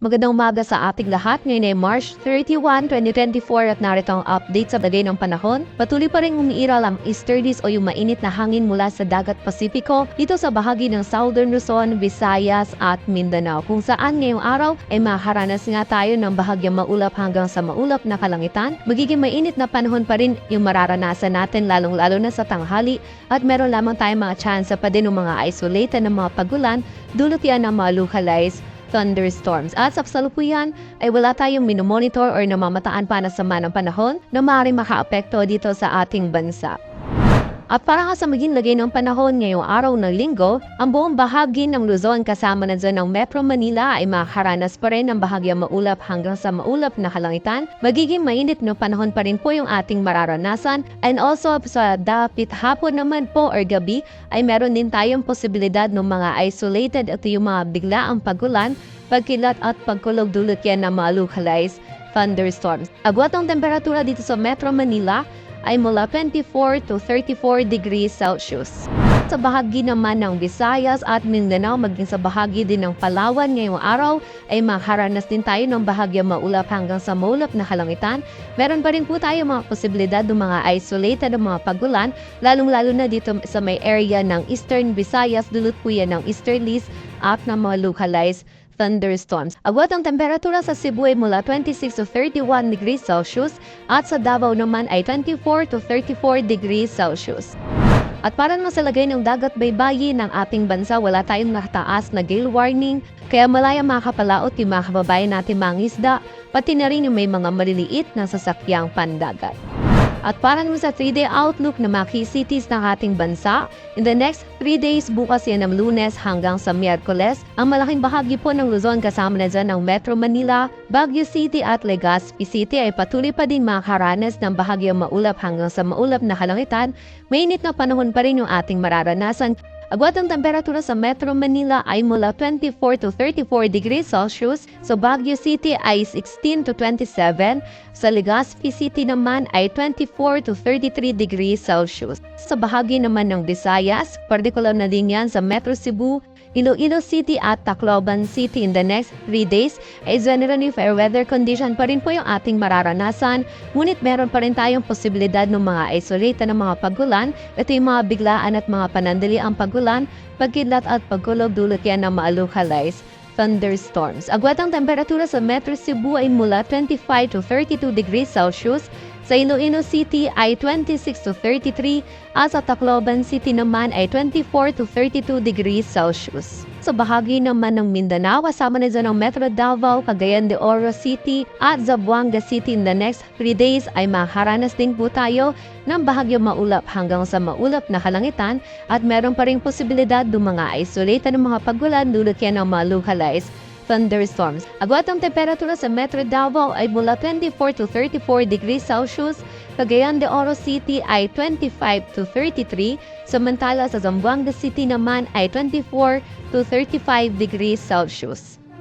Magandang umaga sa ating lahat. Ngayon ay March 31, 2024 at narito ang update sa bagay ng panahon. Patuloy pa rin umiiral ang easterlies o yung mainit na hangin mula sa dagat Pasipiko dito sa bahagi ng Southern Luzon, Visayas at Mindanao. Kung saan ngayong araw ay makaranas nga tayo ng bahagyang maulap hanggang sa maulap na kalangitan. Magiging mainit na panahon pa rin yung mararanasan natin lalong-lalo na sa tanghali at meron lamang tayong mga chance pa din ng mga isolated na mga pagulan dulot yan ng mga localized thunderstorms. At sa kasalukuyan ay wala tayong minomonitor or namamataan pa na sama ng panahon na maaaring makaapekto dito sa ating bansa. At para nga sa maging lagay ng panahon ngayong araw ng linggo, ang buong bahagi ng Luzon kasama na dyan ng Metro Manila ay makaranas pa rin ng bahagyang maulap hanggang sa maulap na kalangitan. Magiging mainit na panahon pa rin po yung ating mararanasan. And also sa dapit hapon naman po or gabi ay meron din tayong posibilidad ng mga isolated at yung mga biglaang pagulan, pagkilat at pagkulog dulot yan ng mga localized thunderstorms. Agwat ang temperatura dito sa Metro Manila ay mula 24 to 34 degrees Celsius. Sa bahagi naman ng Visayas at Mindanao, maging sa bahagi din ng Palawan ngayong araw, ay makaranas din tayo ng bahagyang maulap hanggang sa maulap na kalangitan. Meron pa rin po tayo mga posibilidad ng mga isolated na mga pagulan, lalong-lalo na dito sa may area ng Eastern Visayas, dulot po yan ng easterlies at ng mga localized thunderstorms. Agwat ang temperatura sa Cebu ay mula 26 to 31 degrees Celsius at sa Davao naman ay 24 to 34 degrees Celsius. At para naman sa lagay ng dagat baybayin ng ating bansa, wala tayong nakataas na gale warning, kaya malaya makapalaot yung mga kababayan natin mga isda, pati na rin yung may mga maliliit na sasakyang pandagat. At para naman sa 3-day outlook na mga key cities ng ating bansa, in the next 3 days, bukas yan ng Lunes hanggang sa Miyerkules, ang malaking bahagi po ng Luzon kasama na dyan ng Metro Manila, Baguio City at Legazpi City ay patuloy pa din makaranas ng bahagyang maulap hanggang sa maulap na kalangitan. Mainit na panahon pa rin yung ating mararanasan. Agwat ang temperatura sa Metro Manila ay mula 24 to 34 degrees Celsius, sa Baguio City ay 16 to 27, sa Legazpi City naman ay 24 to 33 degrees Celsius. Sa bahagi naman ng Visayas, partikular na din yan sa Metro Cebu, Iloilo City at Tacloban City in the next 3 days ay generally fair weather condition pa rin po yung ating mararanasan, ngunit meron pa rin tayong posibilidad ng mga isolated na mga pagulan. Ito yung mga biglaan at mga panandali ang pagulan, pagkidlat at pagkulog dulot yan ng mga localized thunderstorms. Agwat ang temperatura sa Metro Cebu ay mula 25 to 32 degrees Celsius, sa Iloilo City ay 26 to 33 at sa Tacloban City naman ay 24 to 32 degrees Celsius. Sa bahagi naman ng Mindanao, kasama na dyan ng Metro Davao, Cagayan de Oro City at Zamboanga City in the next 3 days ay makaranas din po tayo ng bahagyang maulap hanggang sa maulap na kalangitan at meron pa rin posibilidad ng mga isolated ng mga pagulan dulot yan ng mga localized thunderstorms. Agwat ang temperatura sa Metro Davao ay mula 24 to 34 degrees Celsius, Cagayan de Oro City ay 25 to 33, samantala sa Zamboanga City naman ay 24 to 35 degrees Celsius.